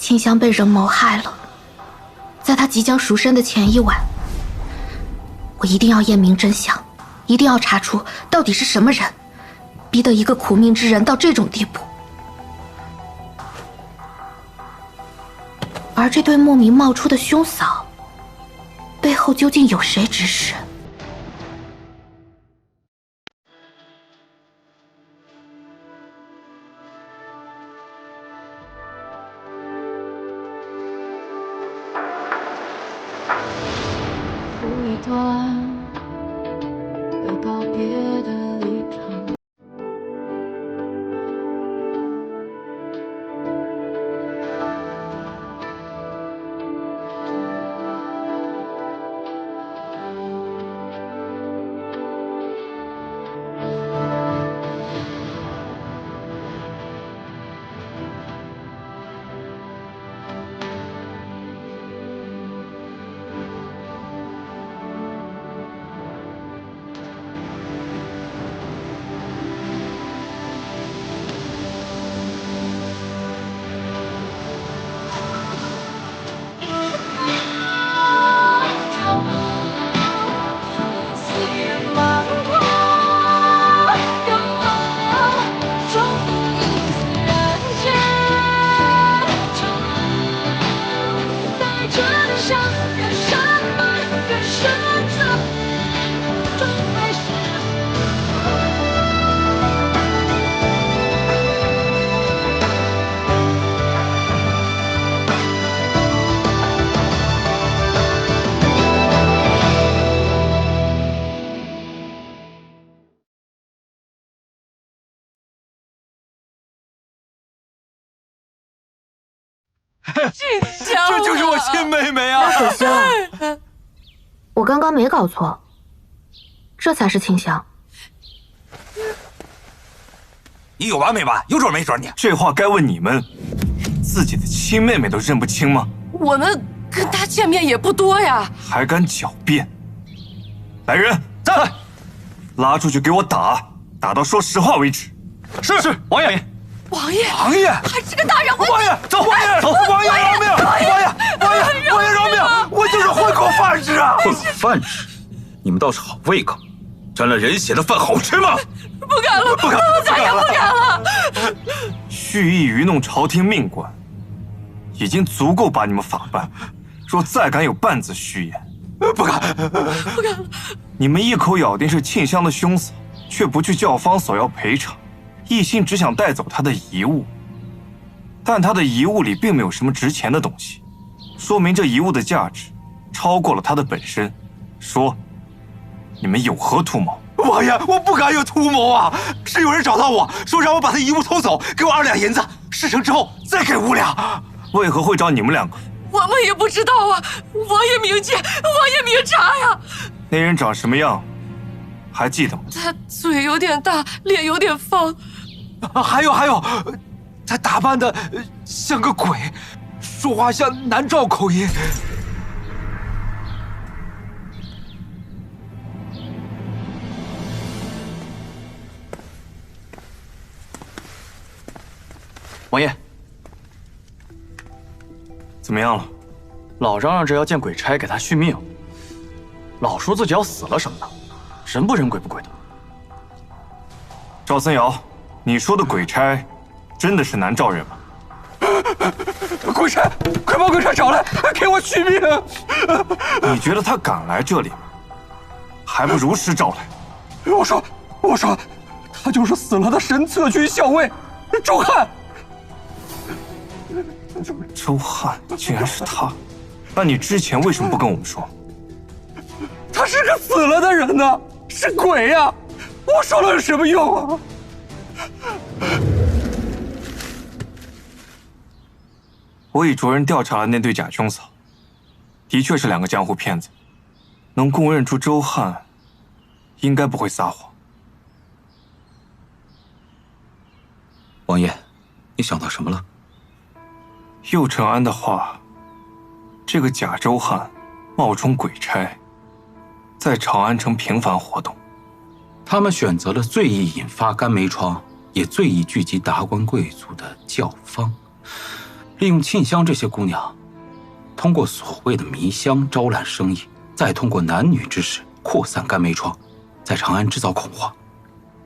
清香被人谋害了，在她即将赎身的前一晚，我一定要验明真相，一定要查出到底是什么人，逼得一个苦命之人到这种地步。而这对莫名冒出的兄嫂，背后究竟有谁指使？一段要告别的旅程。静香，这就是我亲妹妹啊！可香，我刚刚没搞错，这才是清香。你有完没完？有准没准你？这话该问你们，自己的亲妹妹都认不清吗？我们跟她见面也不多呀，还敢狡辩！来人，在，拉出去给我打，打到说实话为止。是，王爷。王爷，王爷，还是个大人物！王爷，走，王爷，走，王爷饶命！王爷饶命！我就是混口饭吃啊！混口饭吃？你们倒是好胃口，沾了人血的饭好吃吗？不敢了，不敢了！蓄意愚弄朝廷命官，已经足够把你们法办。若再敢有半字虚言，不敢了！你们一口咬定是庆香的兄嫂，却不去教坊索要赔偿。一心只想带走他的遗物，但他的遗物里并没有什么值钱的东西，说明这遗物的价值超过了他的本身。说，你们有何图谋？王爷，我不敢有图谋啊！是有人找到我说让我把他遗物偷走，给我2两银子，事成之后再给5两。为何会找你们2个？我们也不知道啊，王爷明鉴，王爷明察呀。那人长什么样？还记得吗？他嘴有点大，脸有点方。还有，他打扮的像个鬼，说话像南诏口音。王爷，怎么样了？老嚷嚷着要见鬼差给他续命，老说自己要死了什么的，人不人鬼不鬼的。赵森瑶，你说的鬼差，真的是南诏人吗？鬼差，快把鬼差找来，给我续命！你觉得他敢来这里吗？还不如实找来。我说，他就是死了的神策军校尉周翰。周翰竟然是他，那你之前为什么不跟我们说？他是个死了的人呢，是鬼呀！我说了有什么用啊？我已着人调查了那对假兄嫂，的确是2个江湖骗子，能供认出周翰，应该不会撒谎。王爷，你想到什么了？右承安的话，这个假周翰冒充鬼差，在长安城频繁活动。他们选择了最易引发肝霉疮，也最易聚集达官贵族的教坊。利用沁香这些姑娘，通过所谓的迷香招揽生意，再通过男女之事扩散肝霉疮，在长安制造恐慌，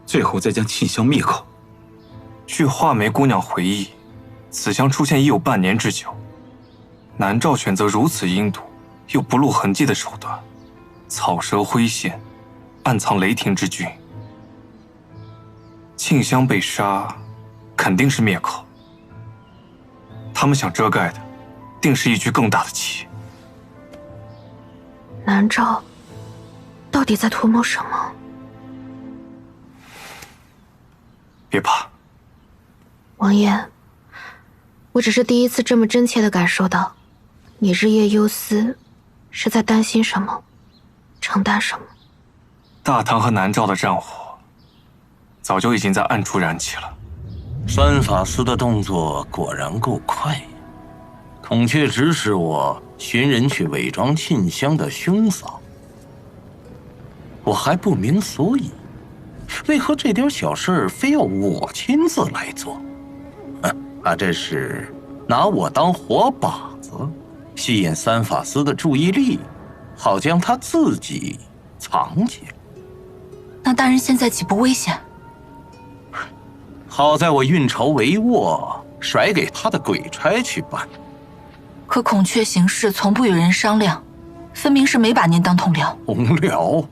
最后再将沁香灭口。据画眉姑娘回忆，此香出现已有半年之久。南诏选择如此阴毒又不露痕迹的手段，草蛇灰线，暗藏雷霆之军。沁香被杀，肯定是灭口。他们想遮盖的，定是一局更大的棋。南诏到底在图谋什么？别怕，王爷，我只是第一次这么真切地感受到，你日夜忧思，是在担心什么，承担什么。大唐和南诏的战火，早就已经在暗处燃起了。三法司的动作果然够快，孔雀指使我寻人去伪装沁香的兄嫂，我还不明所以，为何这点小事非要我亲自来做？他这是拿我当活靶子，吸引三法司的注意力，好将他自己藏起来。那大人现在岂不危险？好在我运筹帷幄，甩给他的鬼差去办。可孔雀行事从不与人商量，分明是没把您当同僚。同僚？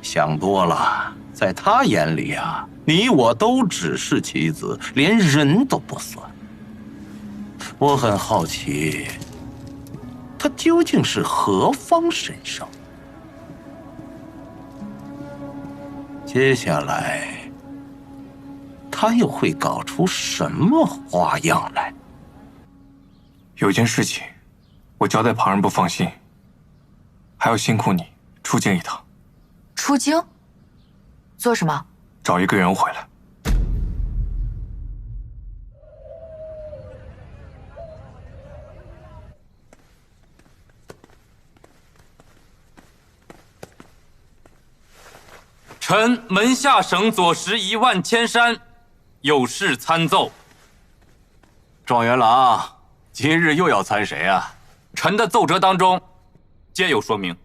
想多了，在他眼里啊，你我都只是棋子，连人都不算。我很好奇，他究竟是何方神圣？接下来他又会搞出什么花样来？有件事情，我交代旁人不放心，还要辛苦你出京一趟。出京？做什么？找一个人回来。臣门下省左拾1万千山，有事参奏。状元郎，今日又要参谁啊？臣的奏折当中皆有说明。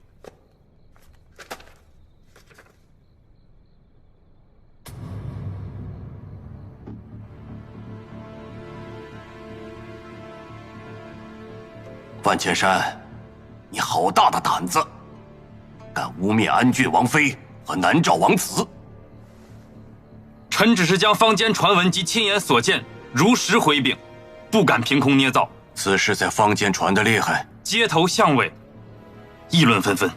万千山，你好大的胆子，敢污蔑安郡王妃和南诏王子！臣只是将坊间传闻及亲眼所见如实回禀，不敢凭空捏造。此事在坊间传得厉害，街头巷尾议论纷纷。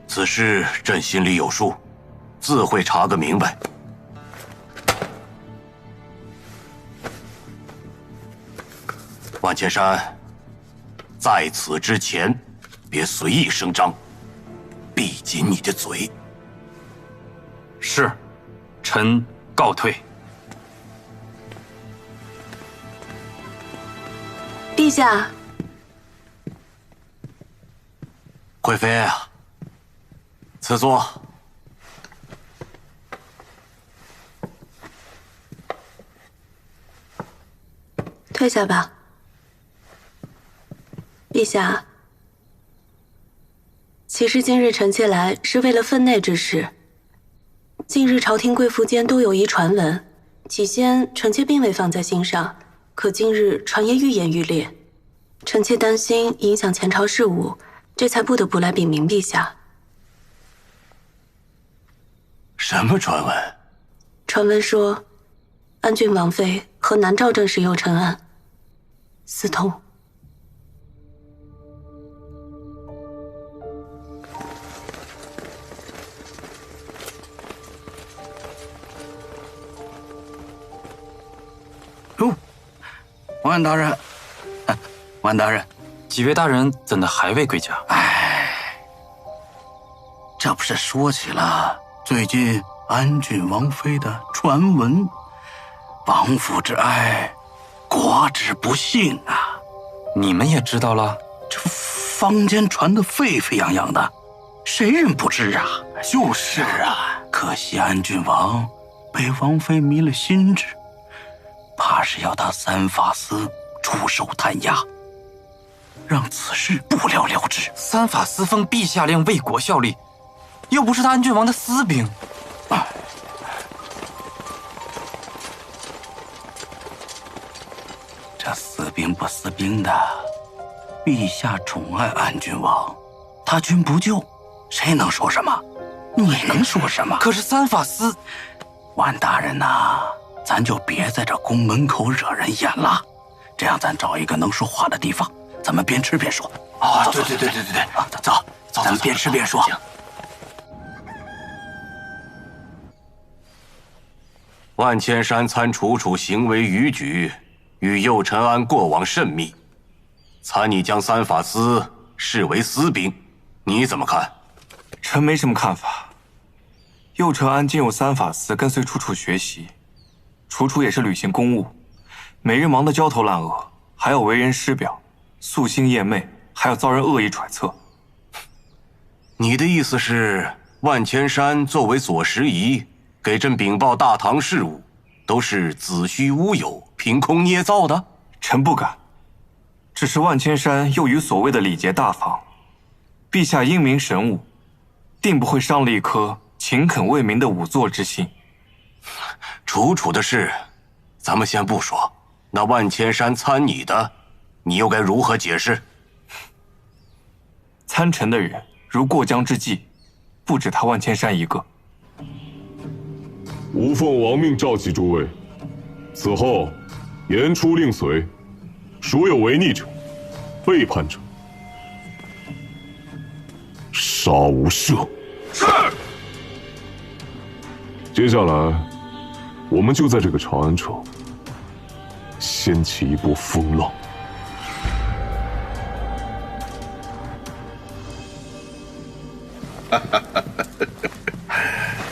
此事朕心里有数，自会查个明白。万千山，在此之前，别随意声张，闭紧你的嘴。是，臣告退。陛下，贵妃啊，赐座。退下吧。陛下，其实今日臣妾来是为了分内之事。近日朝廷贵妇间都有一传闻，起先臣妾并未放在心上，可今日传言愈演愈烈，臣妾担心影响前朝事务，这才不得不来禀明陛下。什么传闻？传闻说，安郡王妃和南诏正使有陈案，私通。哟，万大人，万大人，几位大人怎的还未归家？哎，这不是说起了最近安郡王妃的传闻，王府之爱，国之不幸啊！你们也知道了？这坊间传得沸沸扬扬的，谁人不知啊？就是啊，可惜安郡王被王妃迷了心智，怕是要他三法司出手弹压，让此事不了了之。三法司奉陛下令为国效力，又不是他安郡王的私兵。这私兵不私兵的，陛下宠爱安郡王，他军不救，谁能说什么？你能说什么？可是三法司，万大人呐，咱就别在这宫门口惹人眼了，这样咱找一个能说话的地方，咱们边吃边说。啊，对，走，咱们边吃边说。万千山参楚楚行为逾矩，与右陈安过往甚密，参你将三法司视为私兵，你怎么看？臣没什么看法。右陈安进入三法司，跟随楚楚学习，楚楚也是履行公务，每日忙得焦头烂额，还要为人师表，夙兴夜寐，还要遭人恶意揣测。你的意思是，万千山作为左拾遗，给朕禀报大唐事务，都是子虚乌有、凭空捏造的？臣不敢。只是万千山又与所谓的礼节大方，陛下英明神武，定不会伤了一颗勤恳为民的仵作之心。楚楚的事，咱们先不说。那万千山参你的，你又该如何解释？参臣的人如过江之鲫，不止他万千山一个。吾奉王命召集诸位，此后言出令随，孰有违逆者、背叛者，杀无赦。是。接下来，我们就在这个长安城掀起一波风浪。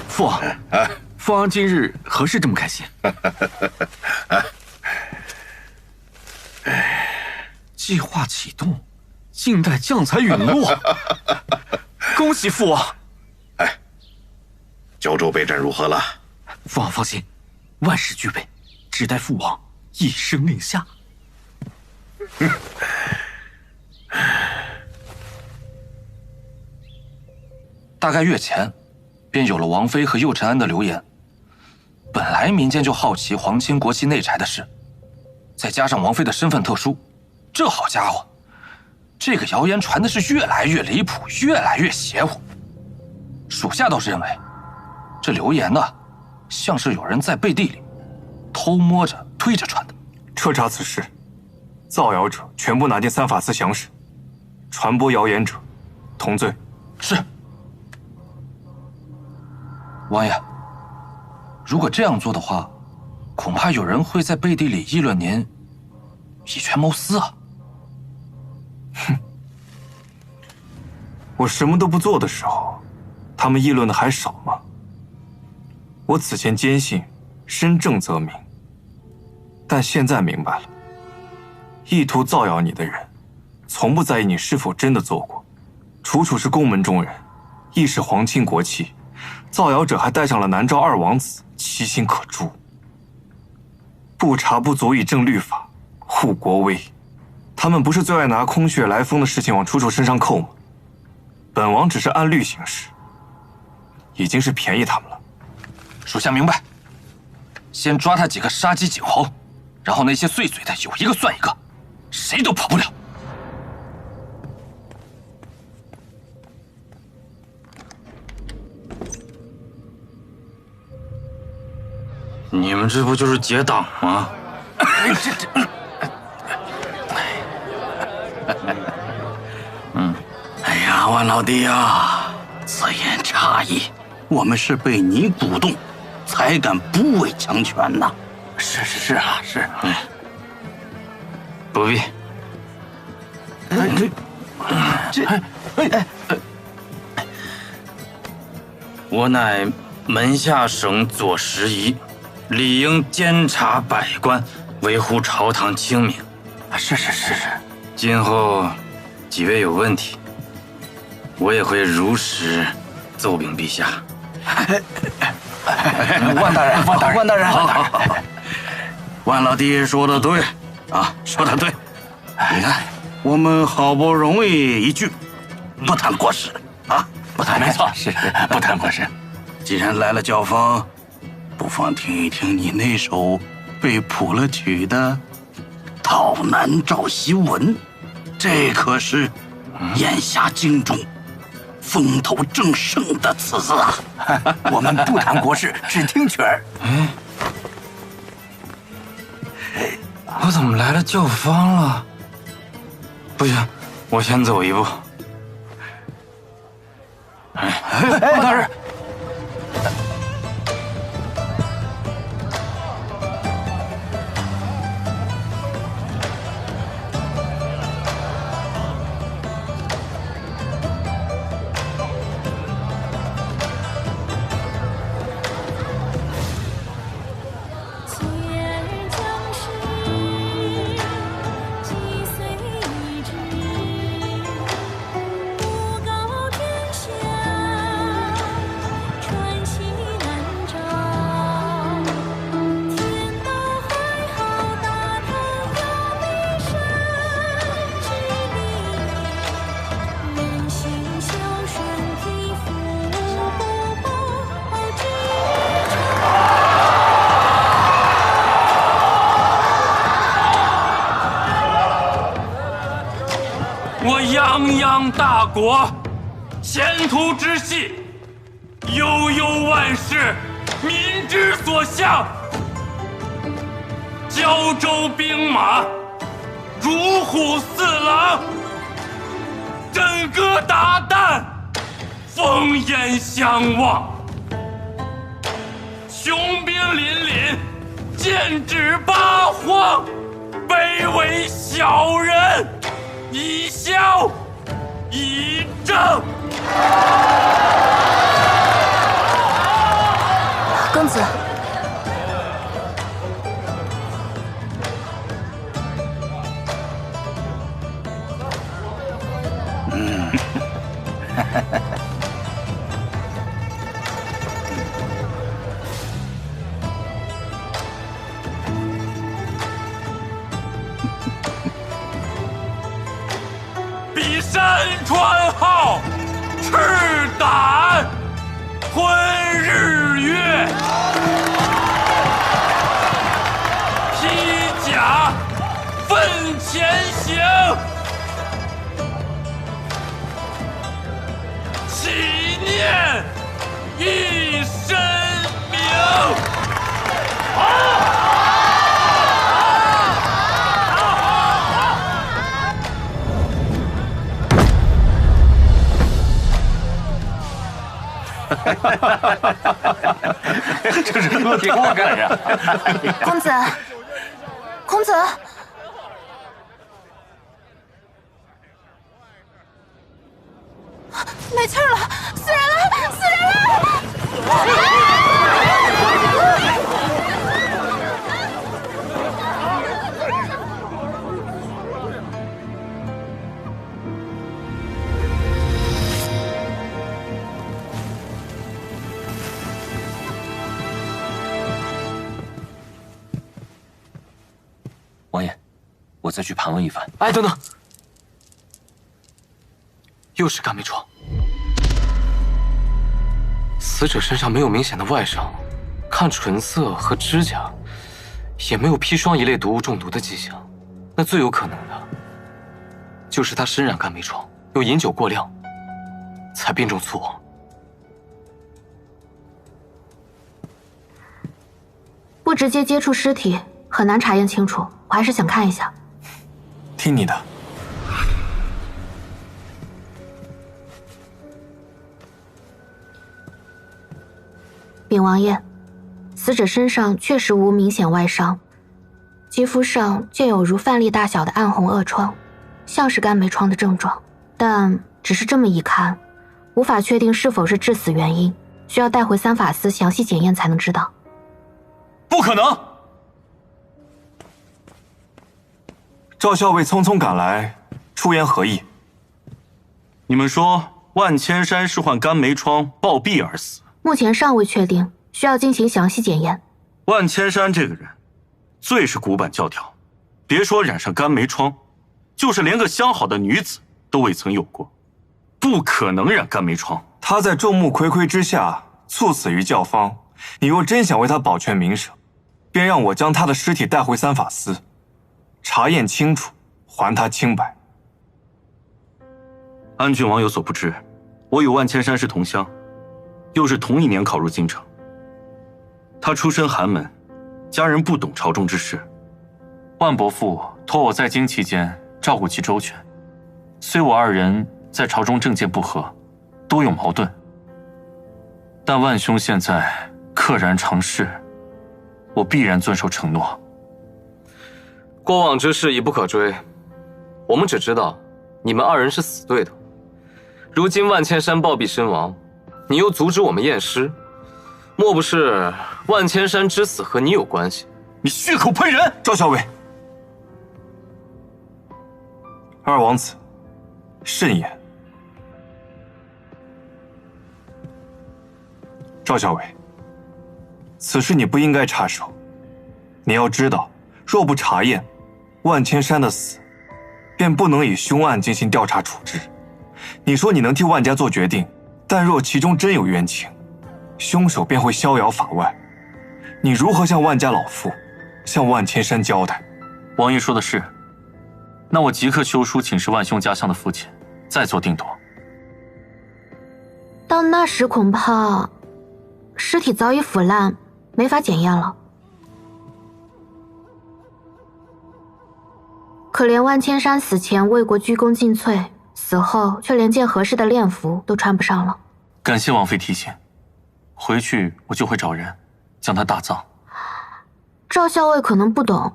父王，父王今日何事这么开心？计划启动，静待将才陨落。恭喜父王！九州备战如何了？父王放心，万事俱备，只待父王一声令下。大概月前，便有了王妃和右陈安的流言。本来民间就好奇皇亲国戚内柴的事，再加上王妃的身份特殊，这好家伙，这个谣言传的是越来越离谱，越来越邪乎。属下倒是认为，这流言呢，像是有人在背地里偷摸着推着传的。彻查此事，造谣者全部拿进三法司详审，传播谣言者同罪。是。王爷，如果这样做的话，恐怕有人会在背地里议论您以权谋私啊！哼，我什么都不做的时候，他们议论的还少吗？我此前坚信身正则明，但现在明白了，意图造谣你的人，从不在意你是否真的做过。楚楚是宫门中人，亦是皇亲国戚。造谣者还带上了南诏二王子，其心可诛。不查不足以正律法，护国威。他们不是最爱拿空穴来风的事情往楚楚身上扣吗？本王只是按律行事，已经是便宜他们了。属下明白。先抓他几个杀鸡儆猴，然后那些碎嘴的有一个算一个，谁都跑不了。你们这不就是结党吗？哎呀，万老弟呀，此言差矣，我们是被你鼓动，才敢不畏强权呐。是啊，是。不必。我乃门下省左拾遗，理应监察百官，维护朝堂清明。是。今后几位有问题，我也会如实奏禀陛下。万大人，好。万老弟说的对，啊，说的对。你看，我们好不容易一聚，不谈国事啊，不谈。没错，是不谈国事。既然来了教坊，不妨听一听你那首被谱了曲的《讨南诏檄文》，这可是眼下京中风头正盛的词啊！我们不谈国事，只听曲儿。我怎么来了教坊了？不行，我先走一步。包大人。我泱泱大国，前途之系，悠悠万世，民之所向。胶州兵马，如虎似狼，振戈达旦，烽烟相望。雄兵凛凛，剑指八荒，卑微小人，以消以正。公子，比山川浩，赤胆吞日月，披甲奋前行，祈念一身名。这是给我干啥？公子，公子，没气儿了，死人了，死人了！王爷，我再去盘问一番。哎，等等，又是干梅疮。死者身上没有明显的外伤，看唇色和指甲，也没有砒霜一类毒物中毒的迹象。那最有可能的，就是他身染干梅疮，又饮酒过量，才病重猝亡。不直接接触尸体，很难查验清楚。我还是想看一下。听你的。禀王爷，死者身上确实无明显外伤，肌肤上见有如饭粒大小的暗红恶疮，像是干梅疮的症状，但只是这么一看，无法确定是否是致死原因，需要带回三法司详细检验才能知道。不可能！赵校尉匆匆赶来，出言何意？你们说万千山是患干梅疮暴毙而死？目前尚未确定，需要进行详细检验。万千山这个人，最是古板教条，别说染上肝霉疮，就是连个相好的女子都未曾有过，不可能染肝霉疮。他在众目睽睽之下猝死于教坊，你若真想为他保全名声，便让我将他的尸体带回三法司，查验清楚，还他清白。安郡王有所不知，我与万千山是同乡，又是同一年考入京城。他出身寒门，家人不懂朝中之事。万伯父托我在京期间照顾其周全，虽我二人在朝中政见不合，多有矛盾，但万兄现在溘然长逝，我必然遵守承诺。过往之事已不可追，我们只知道你们二人是死对头。如今万千山暴毙身亡，你又阻止我们验尸，莫不是万千山之死和你有关系？你血口喷人！赵校尉，二王子，慎言。赵校尉，此事你不应该插手。你要知道，若不查验万千山的死，便不能以凶案进行调查处置。你说你能替万家做决定，但若其中真有冤情，凶手便会逍遥法外。你如何向万家老父，向万千山交代？王爷说的是，那我即刻修书请示万兄家乡的父亲，再做定夺。到那时恐怕尸体早已腐烂，没法检验了。可怜万千山死前为国鞠躬尽瘁，死后却连件合适的殓服都穿不上了。感谢王妃提醒，回去我就会找人将他大葬。赵校尉可能不懂，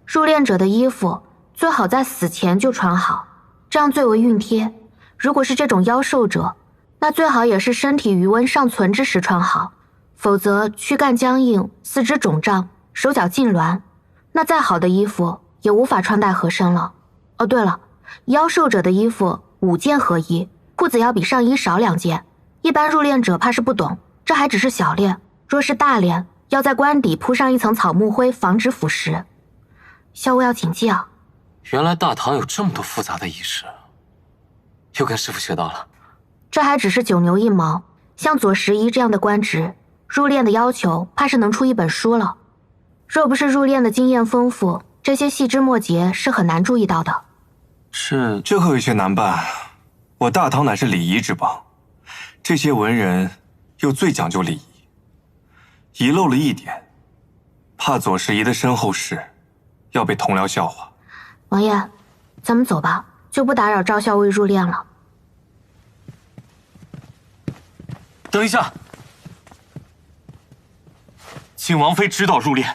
入殓者的衣服最好在死前就穿好，这样最为熨贴。如果是这种夭寿者，那最好也是身体余温尚存之时穿好，否则躯干僵硬，四肢肿胀，手脚痉挛，那再好的衣服也无法穿戴合身了。哦，对了，夭寿者的衣服5件合一，裤子要比上衣少2件。一般入殓者怕是不懂，这还只是小殓，若是大殓，要在棺底铺上一层草木灰，防止腐蚀。校尉要谨记啊！原来大唐有这么多复杂的仪式，又跟师傅学到了。这还只是九牛一毛，像左拾遗这样的官职，入殓的要求怕是能出一本书了。若不是入殓的经验丰富，这些细枝末节是很难注意到的。是，这可有些难办。我大唐乃是礼仪之邦，这些文人又最讲究礼仪，遗漏了一点，怕左拾遗的身后事要被同僚笑话。王爷，咱们走吧，就不打扰赵校尉入殓了。等一下，请王妃指导入殓。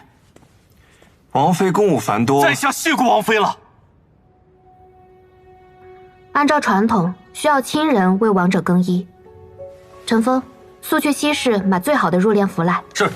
王妃公务繁多，在下谢过王妃了。按照传统，需要亲人为亡者更衣。陈峰，速去西市买最好的入殓服来。是。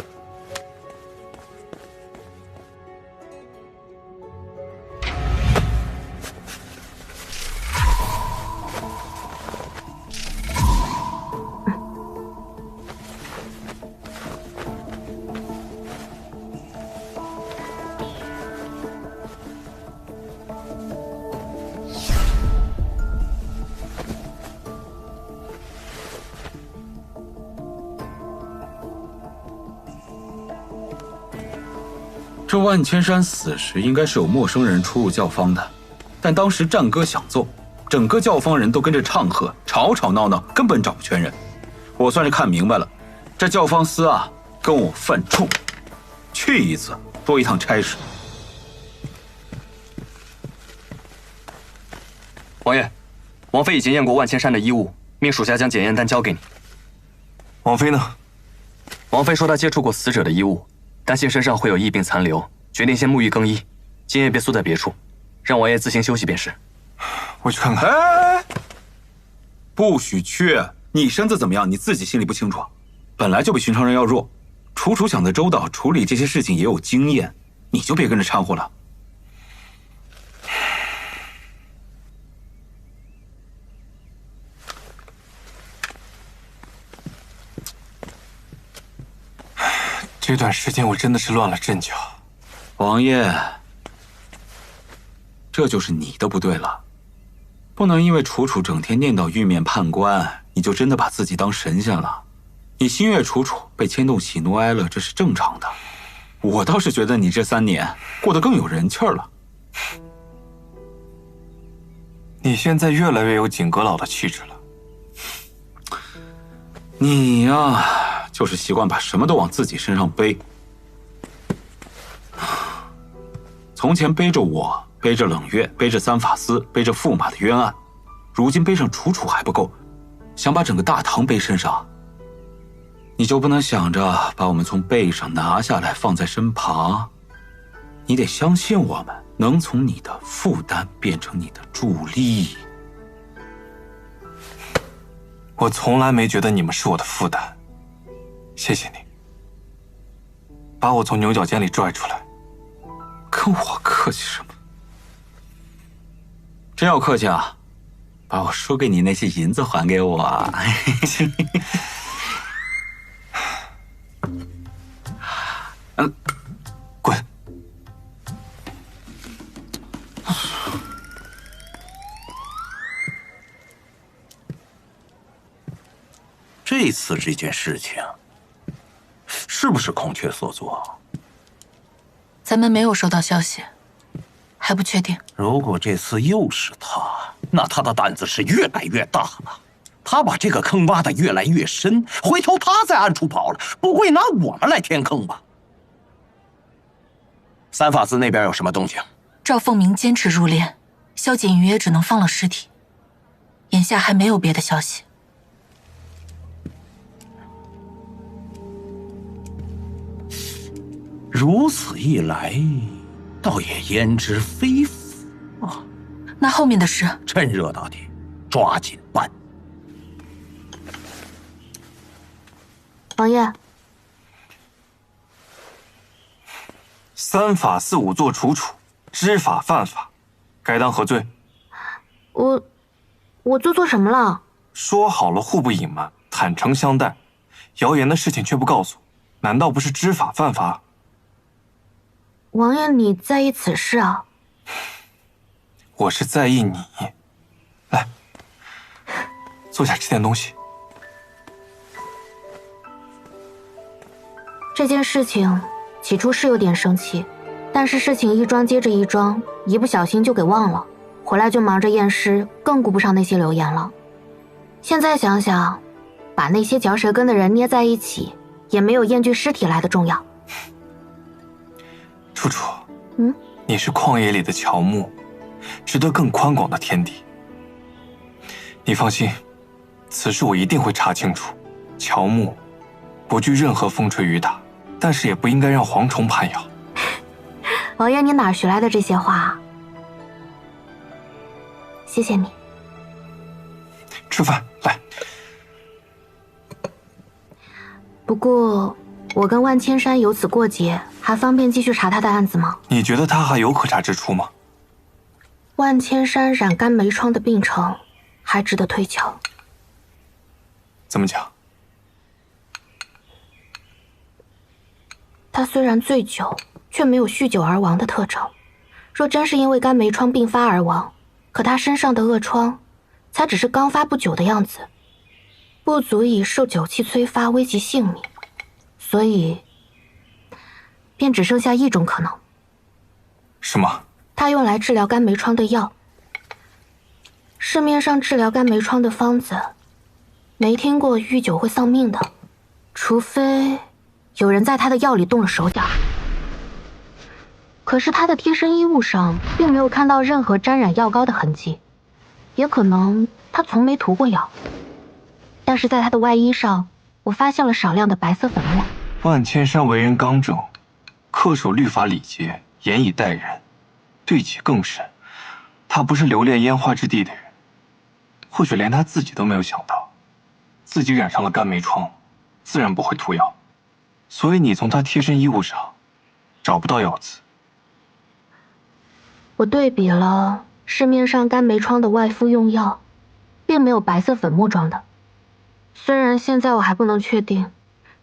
这万千山死时应该是有陌生人出入教坊的，但当时战歌响奏，整个教坊人都跟着唱和，吵吵闹闹，根本找不全人。我算是看明白了，这教坊司啊，跟我犯冲，去一次多一趟差事。王爷，王妃已经验过万千山的衣物，命属下将检验单交给你。王妃呢？王妃说她接触过死者的衣物，担心身上会有疫病残留，决定先沐浴更衣，今夜别宿在别处，让王爷自行休息便是。我去看看。哎，不许去！你身子怎么样，你自己心里不清楚？本来就比寻常人要弱，楚楚想得周到，处理这些事情也有经验，你就别跟着掺和了。这段时间我真的是乱了阵脚。王爷，这就是你的不对了，不能因为楚楚整天念叨玉面判官，你就真的把自己当神仙了。你心悦楚楚，被牵动喜怒哀乐，这是正常的。我倒是觉得你这3年过得更有人气儿了。你现在越来越有景阁老的气质了。你呀，就是习惯把什么都往自己身上背。从前背着我，背着冷月，背着三法司，背着驸马的冤案，如今背上楚楚还不够，想把整个大唐背身上。你就不能想着把我们从背上拿下来放在身旁？你得相信我们能从你的负担变成你的助力。我从来没觉得你们是我的负担，谢谢你，把我从牛角尖里拽出来。跟我客气什么？真要客气啊，把我输给你那些银子还给我。滚！这次这件事情是不是孔雀所做？咱们没有收到消息，还不确定。如果这次又是他，那他的胆子是越来越大了。他把这个坑挖得越来越深，回头他在暗处跑了，不会拿我们来填坑吧？三法司那边有什么动静？赵凤鸣坚持入殓，萧锦瑜也只能放了尸体。眼下还没有别的消息。如此一来，倒也焉知非福啊！那后面的事，趁热打铁，抓紧办。王爷，三法四五做楚楚，知法犯法，该当何罪？我做错什么了？说好了互不隐瞒，坦诚相待，谣言的事情却不告诉，难道不是知法犯法？王爷，你在意此事啊？我是在意你。来，坐下吃点东西。这件事情起初是有点生气，但是事情一桩接着一桩，一不小心就给忘了，回来就忙着验尸，更顾不上那些流言了。现在想想，把那些嚼舌根的人捏在一起，也没有验具尸体来的重要。楚楚，你是旷野里的乔木，值得更宽广的天地。你放心，此事我一定会查清楚。乔木不惧任何风吹雨打，但是也不应该让蝗虫攀咬。王爷，你哪学来的这些话？谢谢你。吃饭，来。不过，我跟万千山由此过节，还方便继续查他的案子吗？你觉得他还有可查之处吗？万千山染肝梅疮的病程，还值得推敲。怎么讲？他虽然醉酒，却没有酗酒而亡的特征。若真是因为肝梅疮并发而亡，可他身上的恶疮，才只是刚发不久的样子，不足以受酒气催发危及性命，所以，便只剩下一种可能。什么？他用来治疗肝梅疮的药。市面上治疗肝梅疮的方子，没听过酗酒会丧命的，除非有人在他的药里动了手脚。可是他的贴身衣物上并没有看到任何沾染药膏的痕迹，也可能他从没涂过药。但是在他的外衣上，我发现了少量的白色粉末。万千山为人刚正，恪守律法礼节，严以待人，对己更甚。他不是留恋烟花之地的人，或许连他自己都没有想到，自己染上了肝梅疮，自然不会涂药。所以你从他贴身衣物上找不到药渍。我对比了市面上肝梅疮的外敷用药，并没有白色粉末状的。虽然现在我还不能确定，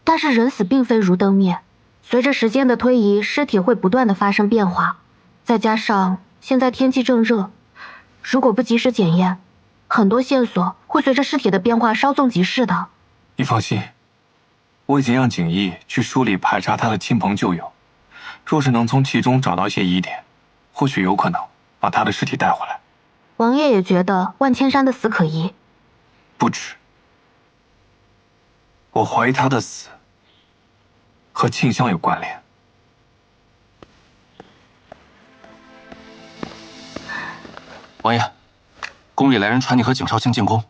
但是人死并非如灯灭，随着时间的推移，尸体会不断的发生变化，再加上现在天气正热，如果不及时检验，很多线索会随着尸体的变化稍纵即逝的。你放心，我已经让景逸去梳理排查他的亲朋旧友，若是能从其中找到一些疑点，或许有可能把他的尸体带回来。王爷也觉得万千山的死可疑，不止，我怀疑他的死和庆香有关联。王爷，宫里来人传你和景少卿进宫。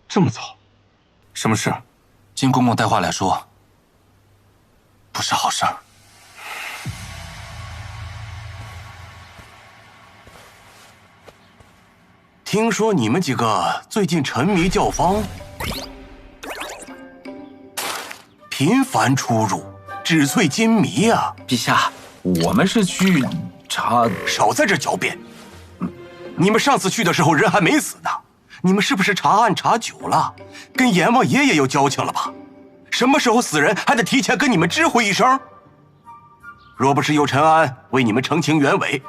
这么早？什么事？金公公带话来说，不是好事儿。听说你们几个最近沉迷教坊，频繁出入，纸醉金迷啊！陛下，我们是去查……少在这狡辩！你们上次去的时候人还没死呢，你们是不是查案查久了，跟阎王爷爷有交情了吧？什么时候死人还得提前跟你们知会一声？若不是有陈安为你们澄清原委，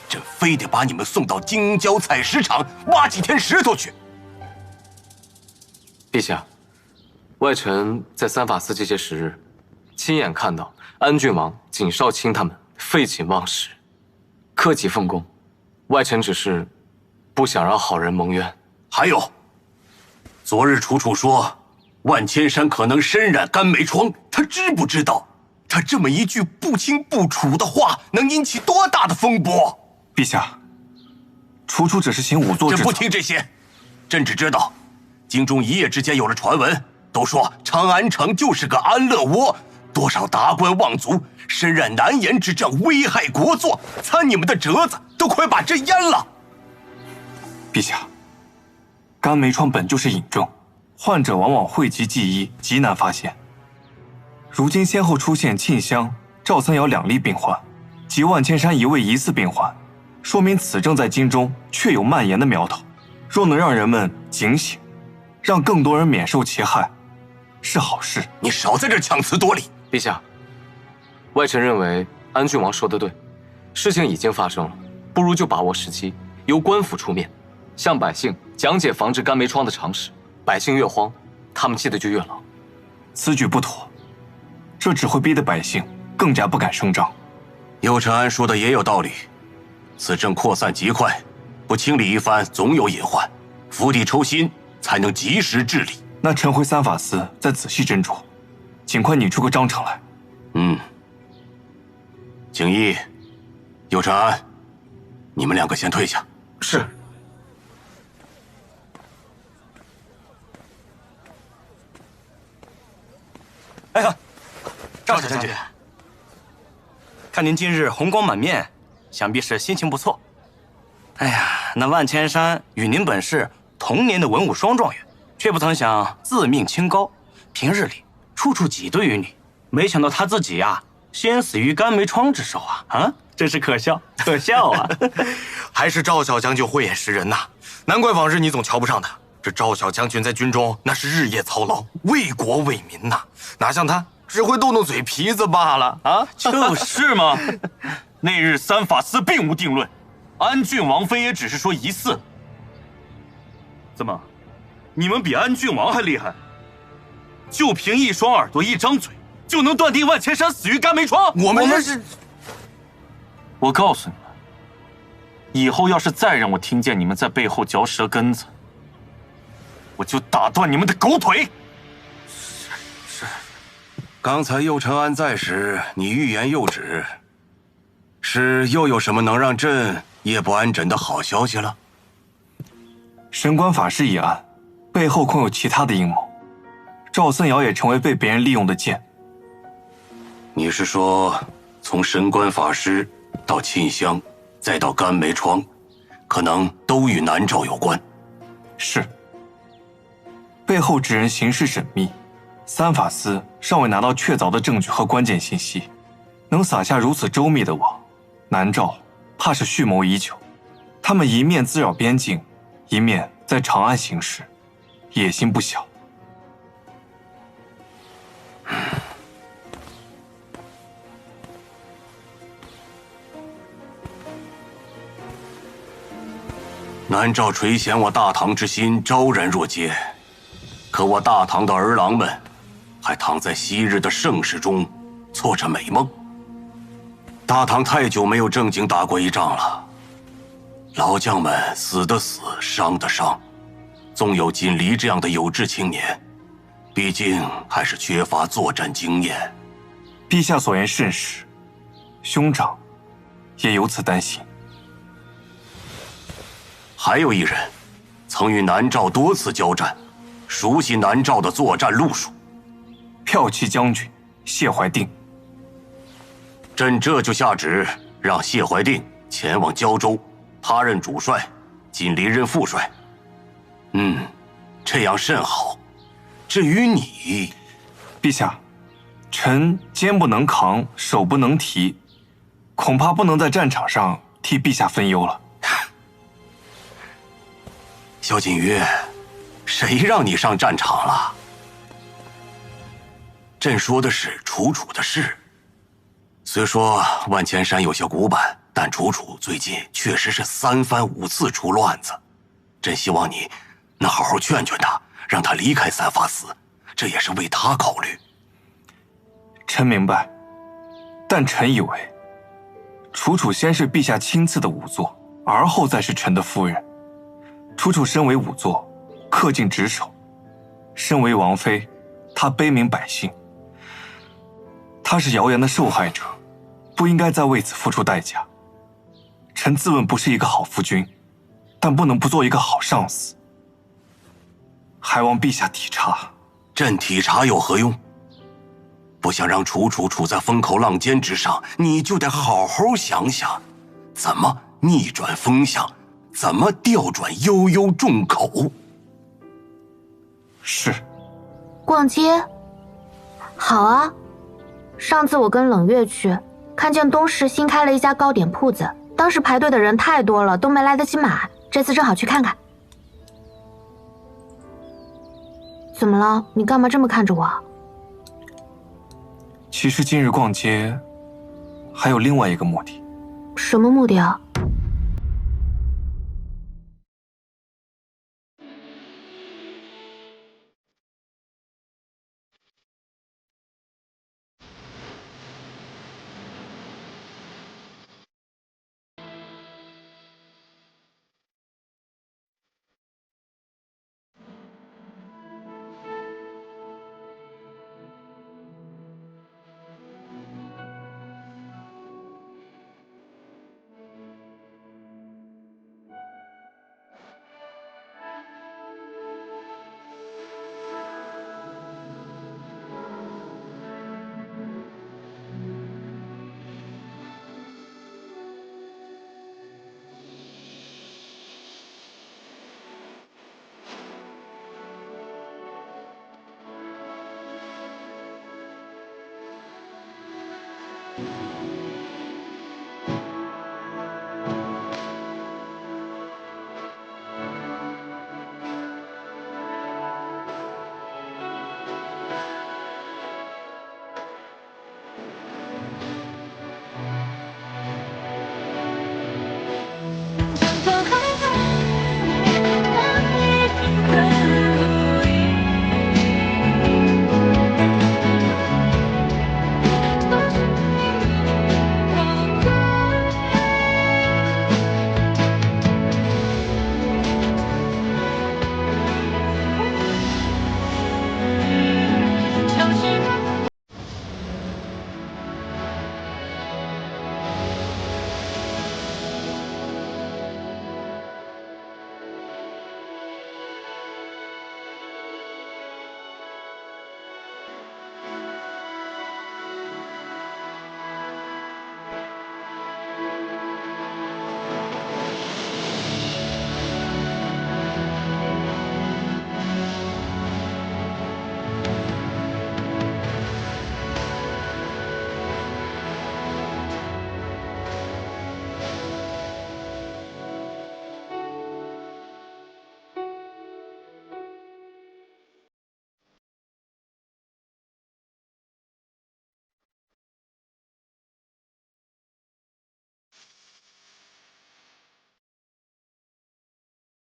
朕非得把你们送到京郊采石场挖几天石头去。陛下，外臣在三法司这些时日，亲眼看到安郡王、景少卿他们废寝忘食，克己奉公。外臣只是不想让好人蒙冤。还有，昨日楚楚说万千山可能身染肝霉疮，他知不知道？他这么一句不清不楚的话，能引起多大的风波？陛下，楚楚只是行仵作之。朕不听这些，朕只知道，京中一夜之间有了传闻，都说长安城就是个安乐窝，多少达官望族身染难言之症，危害国祚，参你们的折子都快把朕淹了。陛下，肝霉疮本就是隐症，患者往往讳疾忌医，极难发现。如今先后出现沁香、赵三瑶2例病患，及万千山1位疑似病患，说明此症在京中确有蔓延的苗头。若能让人们警醒，让更多人免受其害，是好事。你少在这强词夺理。陛下，外臣认为安郡王说得对，事情已经发生了，不如就把握时机，由官府出面，向百姓讲解防治肝霉疮的常识。百姓越慌，他们气得就越牢。此举不妥，这只会逼得百姓更加不敢声张。右承安说的也有道理，此症扩散极快，不清理一番，总有隐患，釜底抽薪才能及时治理。那陈回三法司再仔细斟酌，尽快拟出个章程来。景逸、右承安，你们2个先退下。是。哎呀，赵小将军，看您今日红光满面，想必是心情不错。哎呀，那万千山与您本是同年的文武双状元，却不曾想自命清高，平日里处处挤兑于你，没想到他自己呀，先死于肝霉疮之手啊！啊，真是可笑，可笑啊！还是赵小将军慧眼识人呐，难怪往日你总瞧不上他。这赵小将军在军中那是日夜操劳，为国为民呐，哪像他只会动动嘴皮子罢了啊！就是嘛。那日三法司并无定论，安郡王妃也只是说疑似。怎么，你们比安郡王还厉害？就凭一双耳朵一张嘴，就能断定万千山死于肝霉疮？我们是……我告诉你们，以后要是再让我听见你们在背后嚼舌根子，我就打断你们的狗腿！是。刚才右承安在时，你欲言又止，是又有什么能让朕夜不安枕的好消息了？神官法师一案，背后恐有其他的阴谋。赵森瑶也成为被别人利用的箭。你是说，从神官法师到沁香，再到肝霉疮，可能都与南诏有关？是。背后之人行事缜密，三法司尚未拿到确凿的证据和关键信息，能撒下如此周密的网，南诏怕是蓄谋已久。他们一面滋扰边境，一面在长安行事，野心不小。南诏垂涎我大唐之心昭然若揭，可我大唐的儿郎们还躺在昔日的盛世中做着美梦。大唐太久没有正经打过一仗了，老将们死的死，伤的伤。纵有锦离这样的有志青年，毕竟还是缺乏作战经验。陛下所言甚是，兄长也由此担心。还有一人，曾与南诏多次交战，熟悉南诏的作战路数。骠骑将军谢怀定。朕这就下旨，让谢怀定前往胶州，他任主帅，锦离任副帅。这样甚好。至于你，陛下，臣肩不能扛，手不能提，恐怕不能在战场上替陛下分忧了。萧锦约，谁让你上战场了？朕说的是楚楚的事。虽说万千山有些古板，但楚楚最近确实是3番5次出乱子。朕希望你能好好劝劝他，让他离开三法司，这也是为他考虑。臣明白，但臣以为，楚楚先是陛下亲赐的仵作，而后再是臣的夫人。楚楚身为仵作，恪尽职守；身为王妃，她悲悯百姓。她是谣言的受害者，不应该再为此付出代价。臣自问不是一个好夫君，但不能不做一个好上司。还望陛下体察。朕体察有何用？不想让楚楚处在风口浪尖之上，你就得好好想想，怎么逆转风向，怎么调转悠悠众口。是。逛街？好啊。上次我跟冷月去，看见东市新开了一家糕点铺子，当时排队的人太多了，都没来得及买。这次正好去看看。怎么了？你干嘛这么看着我？其实今日逛街还有另外一个目的。什么目的啊？